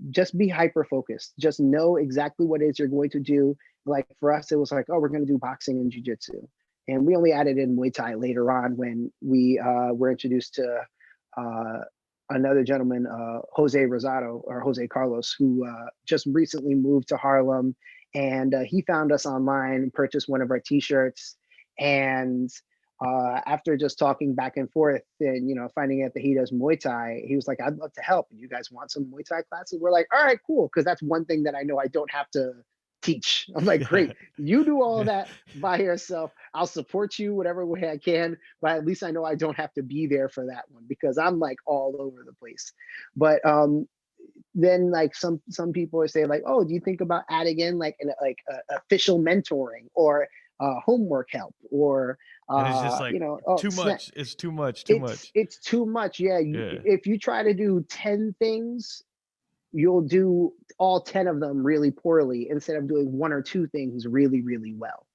just be hyper focused. Just know exactly what it is you're going to do. Like for us, it was like, oh, we're going to do boxing and jiu-jitsu. And we only added in Muay Thai later on when we were introduced to another gentleman, Jose Rosado or Jose Carlos, who just recently moved to Harlem. And he found us online and purchased one of our T-shirts. And after just talking back and forth and, finding out that he does Muay Thai, he was like, "I'd love to help. You guys want some Muay Thai classes?" We're like, "All right, cool." Because that's one thing that I know I don't have to teach. I'm like, "Great, you do all that by yourself. I'll support you whatever way I can, but at least I know I don't have to be there for that one because I'm like all over the place." But then like some people are saying like, "Oh, do you think about adding in like official mentoring or homework help or and it's just like too much. It's too much. It's too much. Yeah. If you try to do 10 things, you'll do all 10 of them really poorly instead of doing one or two things really, really well.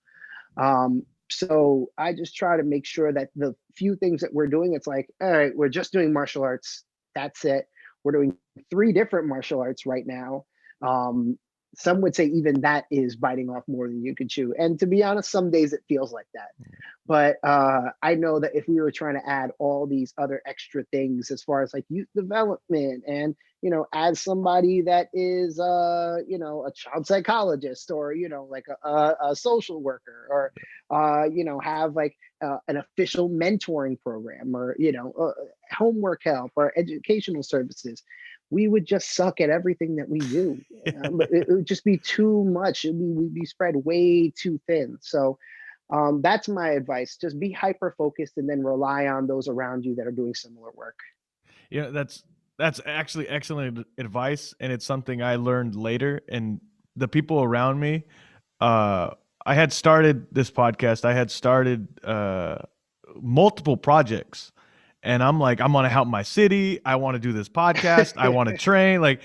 So I just try to make sure that the few things that we're doing, it's like, all right, we're just doing martial arts. That's it. We're doing 3 different martial arts right now. Some would say even that is biting off more than you could chew. And to be honest, some days it feels like that. But I know that if we were trying to add all these other extra things as far as like youth development and, add somebody that is, a child psychologist or, like a social worker or, have like an official mentoring program or, homework help or educational services, we would just suck at everything that we do. It would just be too much. We'd be spread way too thin. So that's my advice. Just be hyper focused and then rely on those around you that are doing similar work. That's actually excellent advice, and it's something I learned later. And the people around me, I had started this podcast. I had started multiple projects. And I'm like, I'm going to help my city. I want to do this podcast. I want to train.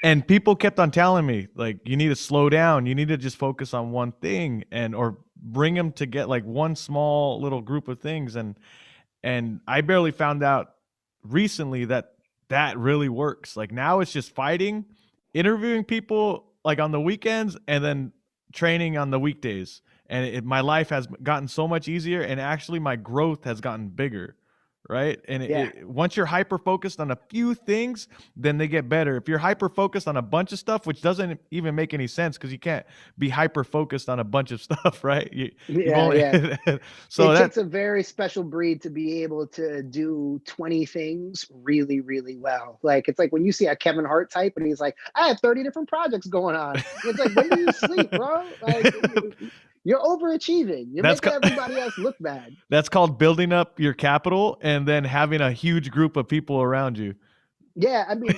And people kept on telling me, like, you need to slow down. You need to just focus on one thing or bring them to get like one small little group of things. And I barely found out recently that really works. Like now it's just fighting interviewing people like on the weekends and then training on the weekdays. And my life has gotten so much easier, and actually my growth has gotten bigger. Right. And once you're hyper focused on a few things, then they get better. If you're hyper focused on a bunch of stuff, which doesn't even make any sense because you can't be hyper focused on a bunch of stuff, right? So it takes a very special breed to be able to do 20 things really, really well. Like, it's like when you see a Kevin Hart type and he's like, I have 30 different projects going on. It's like, when do you sleep, bro? Like, you're overachieving. You're making everybody else look bad. That's called building up your capital and then having a huge group of people around you. Yeah, I mean,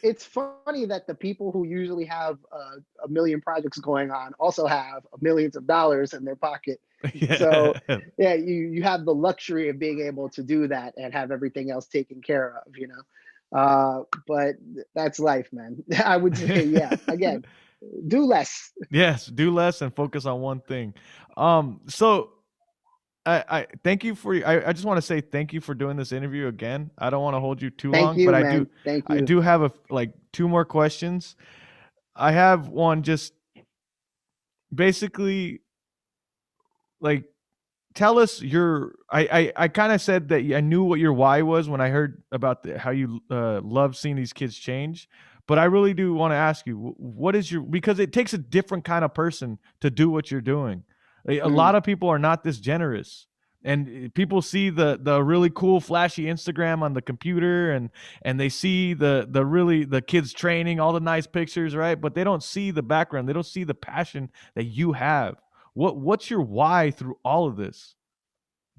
it's funny that the people who usually have a million projects going on also have millions of dollars in their pocket. Yeah. So yeah, you have the luxury of being able to do that and have everything else taken care of, you know. But that's life, man. I would say, yeah, again, do less. Yes, do less and focus on one thing. So I thank you for I just want to say thank you for doing this interview again. I don't want to hold you too long, but man. I do have like 2 more questions. I have one, just basically, like, tell us your I kind of said that I knew what your why was when I heard about how you love seeing these kids change. But I really do want to ask you, what is because it takes a different kind of person to do what you're doing. A lot of people are not this generous, and people see the really cool flashy Instagram on the computer, and they see the kids training, all the nice pictures, right? But they don't see the background. They don't see the passion that you have. What's your why through all of this?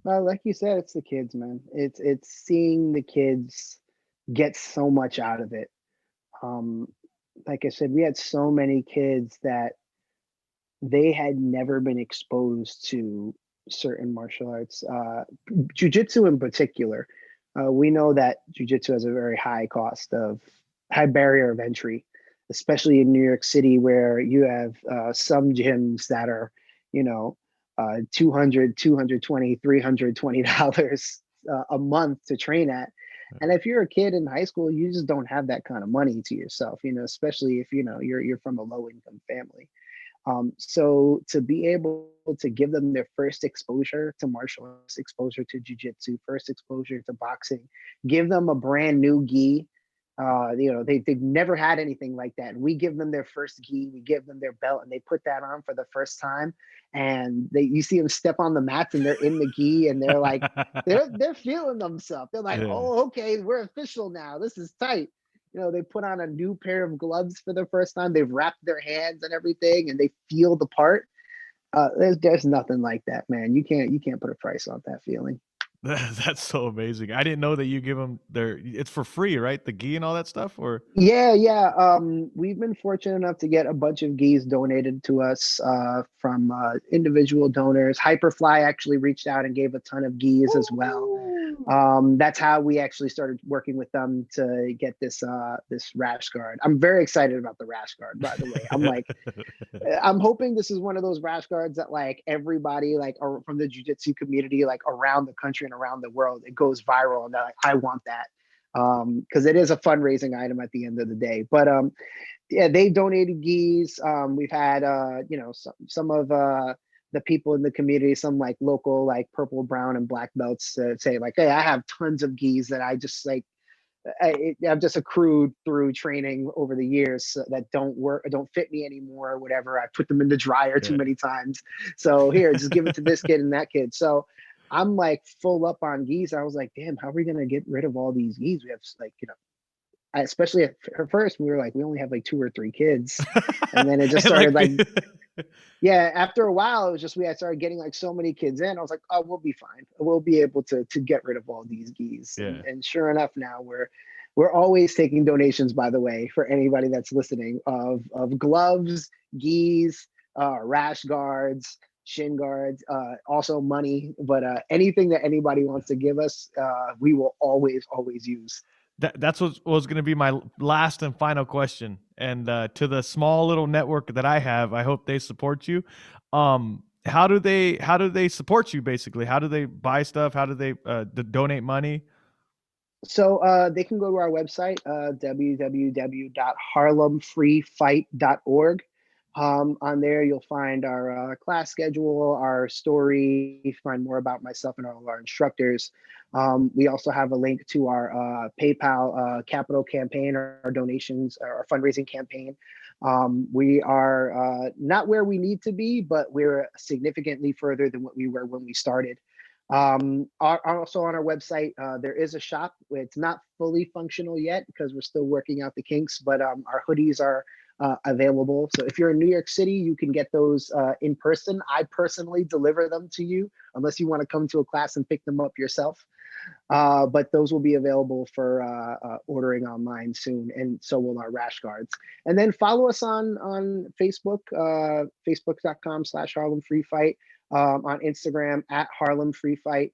Well, like you said, it's the kids, man. It's seeing the kids get so much out of it. Like I said, we had so many kids that they had never been exposed to certain martial arts, jujitsu in particular. We know that jujitsu has a very high barrier of entry, especially in New York City, where you have some gyms that are, you know, $200, $220, $320 a month to train at. And if you're a kid in high school, you just don't have that kind of money to yourself, you know, especially if, you know, you're from a low income family. So to be able to give them their first exposure to martial arts, exposure to jujitsu, first exposure to boxing, give them a brand new gi. You know, they've never had anything like that. And we give them their first gi, we give them their belt, and they put that on for the first time. And you see them step on the mats and they're in the gi and they're like, they're feeling themselves. They're like, oh, okay, we're official now. This is tight. You know, they put on a new pair of gloves for the first time. They've wrapped their hands and everything, and they feel the part. There's nothing like that, man. You can't put a price on that feeling. That's so amazing. I didn't know that you give them it's for free, right? The gi and all that stuff, or? Yeah. We've been fortunate enough to get a bunch of gis donated to us from individual donors. Hyperfly actually reached out and gave a ton of gis as well. That's how we actually started working with them to get this rash guard. I'm very excited about the rash guard, by the way. I'm like, I'm hoping this is one of those rash guards that like everybody like from the jiu-jitsu community, like around the country and around the world, it goes viral and they're like, I want that. Because it is a fundraising item at the end of the day. But yeah, they donated gis. We've had you know, some of the people in the community, some like local like purple, brown, and black belts say like, hey, I have tons of gis that I just like I've just accrued through training over the years that don't fit me anymore or whatever. I put them in the dryer too many times. So here, just give it to this kid and that kid. So I'm like full up on gis. I was like, damn, how are we gonna get rid of all these gis? We have like, you know, especially at first we were like, we only have like 2 or 3 kids, and then it just started like yeah, after a while it was just I started getting like so many kids in. I was like, oh, we'll be fine. We'll be able to get rid of all these gis. And sure enough, now we're always taking donations, by the way, for anybody that's listening, of gloves, gis, rash guards, shin guards, also money. But anything that anybody wants to give us, we will always use. That's what was going to be my last and final question. And to the small little network that I have, I hope they support you. How do they support you? Basically, how do they buy stuff? How do they donate money? So they can go to our website, www.harlemfreefight.org. On there, you'll find our class schedule, our story, find more about myself and all of our instructors. We also have a link to our PayPal capital campaign, our donations, our fundraising campaign. We are not where we need to be, but we're significantly further than what we were when we started. Also on our website, there is a shop. It's not fully functional yet because we're still working out the kinks, but our hoodies are available. So if you're in New York City, you can get those in person. I personally deliver them to you unless you want to come to a class and pick them up yourself. But those will be available for ordering online soon, and so will our rash guards. And then follow us on Facebook, facebook.com/Harlem Free Fight, on Instagram @Harlem Free Fight.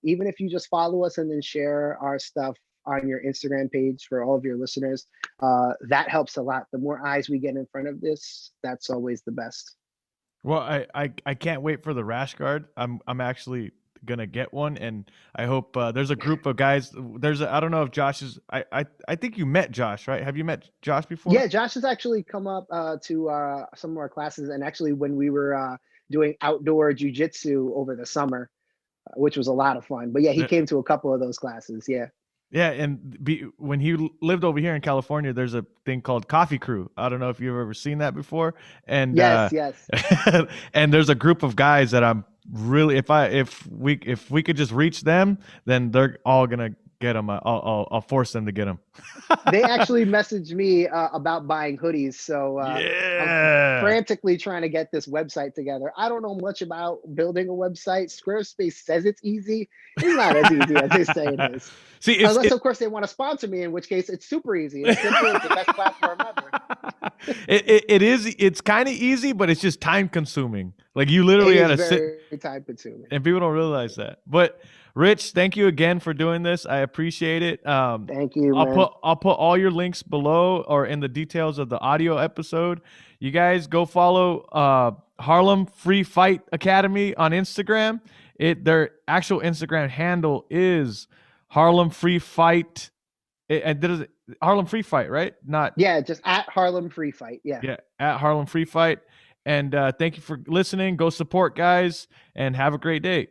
Even if you just follow us and then share our stuff on your Instagram page for all of your listeners, that helps a lot. The more eyes we get in front of this, that's always the best. Well, I can't wait for the rash guard. I'm actually gonna get one, and I hope there's a group of guys. I don't know if Josh is. I think you met Josh, right? Have you met Josh before? Yeah, Josh has actually come up to some of our classes, and actually when we were doing outdoor jujitsu over the summer, which was a lot of fun. But yeah, he came to a couple of those classes. Yeah. Yeah, and when he lived over here in California, there's a thing called Coffee Crew. I don't know if you've ever seen that before. And yes. And there's a group of guys that I'm really if we could just reach them, then they're all gonna get them. I'll force them to get them. They actually messaged me about buying hoodies, so yeah. I'm frantically trying to get this website together. I don't know much about building a website. Squarespace says it's easy. It's not as easy as they say it is. See, unless of course they want to sponsor me, in which case it's super easy. It's simple. It's the best platform ever. It is. It's kind of easy, but it's just time consuming. Like you literally had to sit. Time consuming, and people don't realize that. But Rich, thank you again for doing this. I appreciate it. Thank you. I'll put all your links below or in the details of the audio episode. You guys go follow Harlem Free Fight Academy on Instagram. Their actual Instagram handle is Harlem Free Fight. And Harlem Free Fight, right? Just at Harlem Free Fight. Yeah, at Harlem Free Fight. And thank you for listening. Go support, guys, and have a great day.